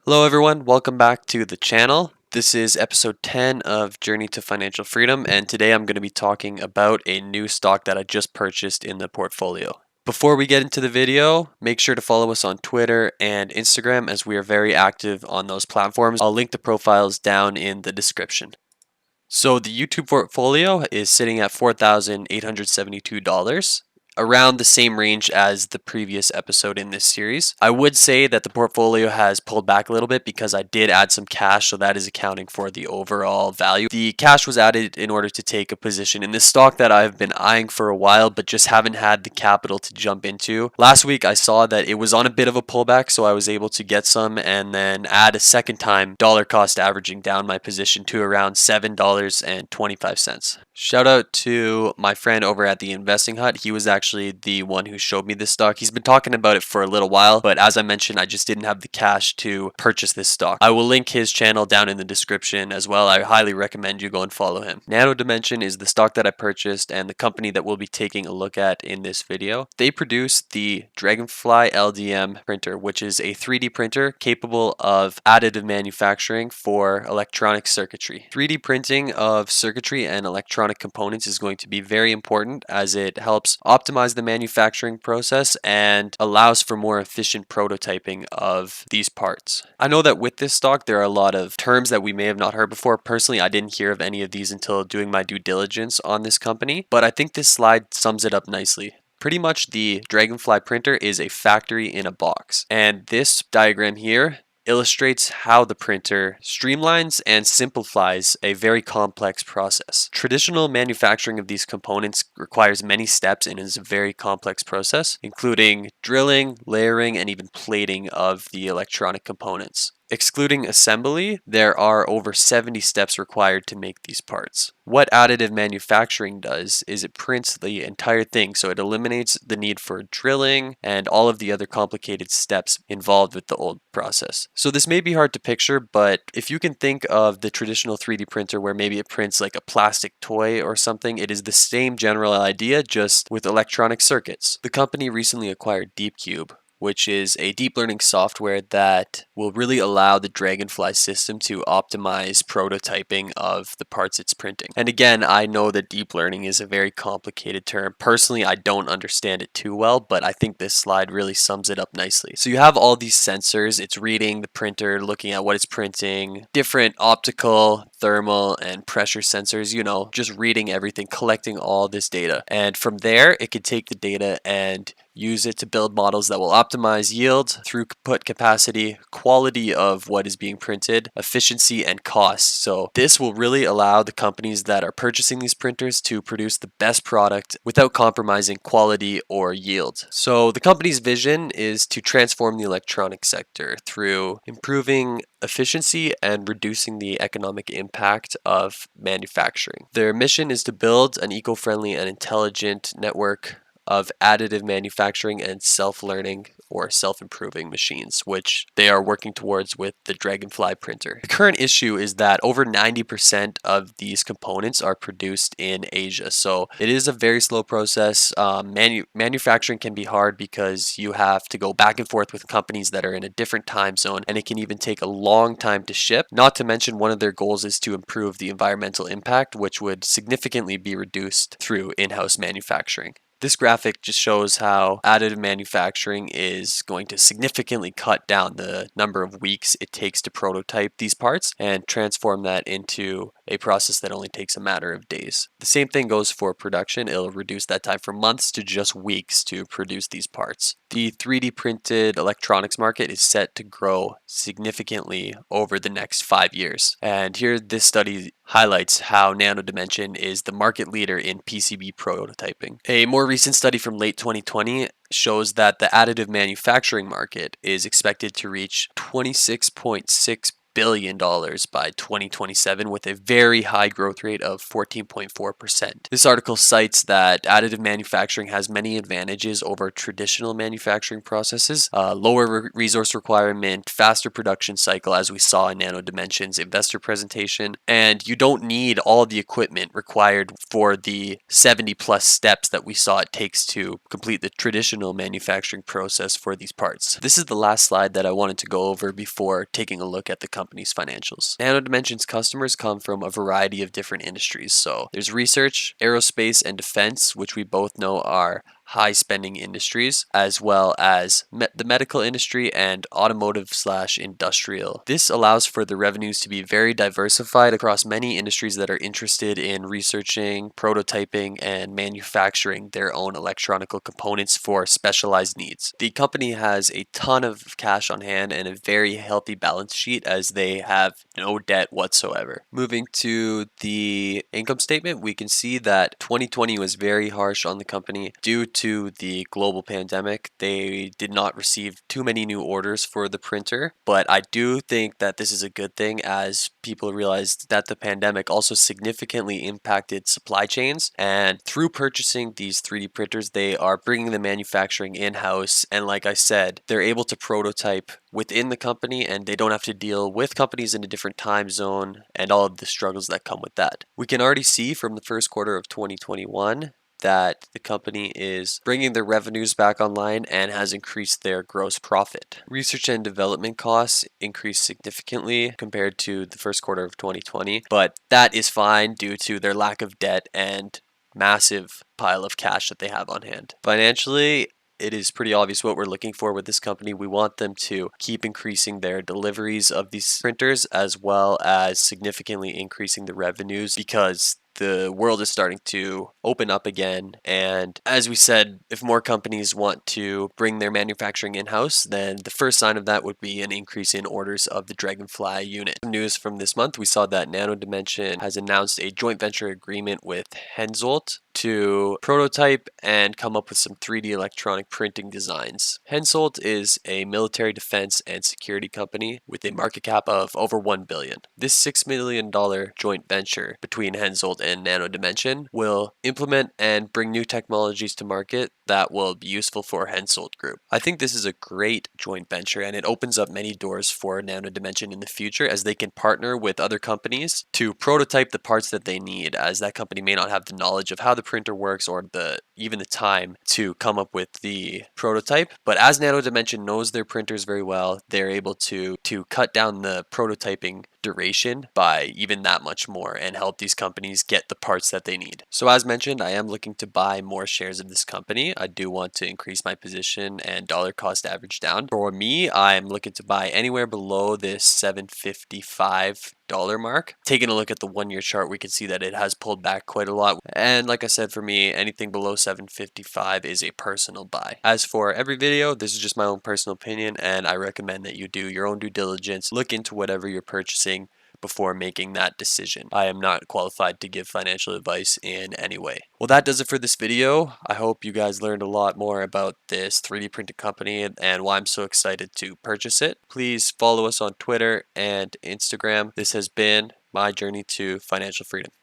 Hello everyone, welcome back to the channel. This is episode 10 of Journey to Financial Freedom, and today I'm going to be talking about a new stock that I just purchased in the portfolio. Before we get into the video, make sure to follow us on Twitter and Instagram as we are very active on those platforms. I'll link the profiles down in the description. So the YouTube portfolio is sitting at $4,872, around the same range as the previous episode in this series. I would say that the portfolio has pulled back a little bit because I did add some cash, so that is accounting for the overall value. The cash was added in order to take a position in this stock that I've been eyeing for a while, but just haven't had the capital to jump into. Last week I saw that it was on a bit of a pullback, so I was able to get some and then add a second time dollar cost averaging down my position to around $7.25. Shout out to my friend over at the Investing Hut. He was actually the one who showed me this stock. He's been talking about it for a little while, but as I mentioned, I just didn't have the cash to purchase this stock. I will link his channel down in the description as well. I highly recommend you go and follow him. Nano is the stock that I purchased and the company that we'll be taking a look at in this video. They produce the Dragonfly LDM printer, which is a 3D printer capable of additive manufacturing for electronic circuitry. 3D printing of circuitry and electronic components is going to be very important as it helps optimize the manufacturing process and allows for more efficient prototyping of these parts. I know that with this stock there are a lot of terms that we may have not heard before. Personally, I didn't hear of any of these until doing my due diligence on this company, but I think this slide sums it up nicely. Pretty much the Dragonfly printer is a factory in a box, and this diagram here illustrates how the printer streamlines and simplifies a very complex process. Traditional manufacturing of these components requires many steps and is a very complex process, including drilling, layering, and even plating of the electronic components. Excluding assembly, there are over 70 steps required to make these parts. What additive manufacturing does is it prints the entire thing, so it eliminates the need for drilling and all of the other complicated steps involved with the old process. So this may be hard to picture, but if you can think of the traditional 3D printer where maybe it prints like a plastic toy or something, it is the same general idea, just with electronic circuits. The company recently acquired DeepCube, which is a deep learning software that will really allow the Dragonfly system to optimize prototyping of the parts it's printing. And again, I know that deep learning is a very complicated term. Personally, I don't understand it too well, but I think this slide really sums it up nicely. So you have all these sensors. It's reading the printer, looking at what it's printing, different optical, thermal, and pressure sensors, just reading everything, collecting all this data. And from there, it could take the data and use it to build models that will optimize yield, throughput capacity, quality of what is being printed, efficiency, and cost. So this will really allow the companies that are purchasing these printers to produce the best product without compromising quality or yield. So the company's vision is to transform the electronic sector through improving efficiency and reducing the economic impact of manufacturing. Their mission is to build an eco-friendly and intelligent network of additive manufacturing and self-learning or self-improving machines, which they are working towards with the Dragonfly printer. The current issue is that over 90% of these components are produced in Asia, so it is a very slow process. Manufacturing can be hard because you have to go back and forth with companies that are in a different time zone, and it can even take a long time to ship. Not to mention, one of their goals is to improve the environmental impact, which would significantly be reduced through in-house manufacturing. This graphic just shows how additive manufacturing is going to significantly cut down the number of weeks it takes to prototype these parts and transform that into a process that only takes a matter of days. The same thing goes for production. It'll reduce that time from months to just weeks to produce these parts. The 3D printed electronics market is set to grow significantly over the next 5 years. And here this study highlights how Nano is the market leader in PCB prototyping. A more recent study from late 2020 shows that the additive manufacturing market is expected to reach $26.6 billion by 2027 with a very high growth rate of 14.4%. This article cites that additive manufacturing has many advantages over traditional manufacturing processes, lower resource requirement, faster production cycle as we saw in Nano Dimension's investor presentation, and you don't need all the equipment required for the 70 plus steps that we saw it takes to complete the traditional manufacturing process for these parts. This is the last slide that I wanted to go over before taking a look at the company's financials. Nano Dimension's customers come from a variety of different industries. So there's research, aerospace, and defense, which we both know are high spending industries, as well as the medical industry and automotive slash industrial. This allows for the revenues to be very diversified across many industries that are interested in researching, prototyping, and manufacturing their own electronic components for specialized needs. The company has a ton of cash on hand and a very healthy balance sheet as they have no debt whatsoever. Moving to the income statement, we can see that 2020 was very harsh on the company due to the global pandemic. They did not receive too many new orders for the printer, but I do think that this is a good thing as people realized that the pandemic also significantly impacted supply chains, and through purchasing these 3D printers, they are bringing the manufacturing in-house, and like I said, they're able to prototype within the company and they don't have to deal with companies in a different time zone and all of the struggles that come with that. We can already see from the first quarter of 2021 that the company is bringing their revenues back online and has increased their gross profit. Research and development costs increased significantly compared to the first quarter of 2020, but that is fine due to their lack of debt and massive pile of cash that they have on hand. Financially, it is pretty obvious what we're looking for with this company. We want them to keep increasing their deliveries of these printers as well as significantly increasing the revenues because the world is starting to open up again. And as we said, if more companies want to bring their manufacturing in-house, then the first sign of that would be an increase in orders of the Dragonfly unit. News from this month, we saw that Nano Dimension has announced a joint venture agreement with Hensoldt to prototype and come up with some 3D electronic printing designs. Hensoldt is a military defense and security company with a market cap of over $1 billion. This $6 million joint venture between Hensoldt and Nano Dimension will implement and bring new technologies to market that will be useful for Hensoldt Group. I think this is a great joint venture and it opens up many doors for Nano Dimension in the future as they can partner with other companies to prototype the parts that they need, as that company may not have the knowledge of how the printer works or even the time to come up with the prototype. But as Nano Dimension knows their printers very well, they're able to cut down the prototyping duration by even that much more and help these companies get the parts that they need. So as mentioned, I am looking to buy more shares of this company. I do want to increase my position and dollar cost average down. For me, I'm looking to buy anywhere below this $7.55 mark. Taking a look at the 1-year chart, we can see that it has pulled back quite a lot. And like I said, for me, anything below 7.55 is a personal buy. As for every video, this is just my own personal opinion, and I recommend that you do your own due diligence, look into whatever you're purchasing before making that decision. I am not qualified to give financial advice in any way. Well, that does it for this video. I hope you guys learned a lot more about this 3D printing company and why I'm so excited to purchase it. Please follow us on Twitter and Instagram. This has been my journey to financial freedom.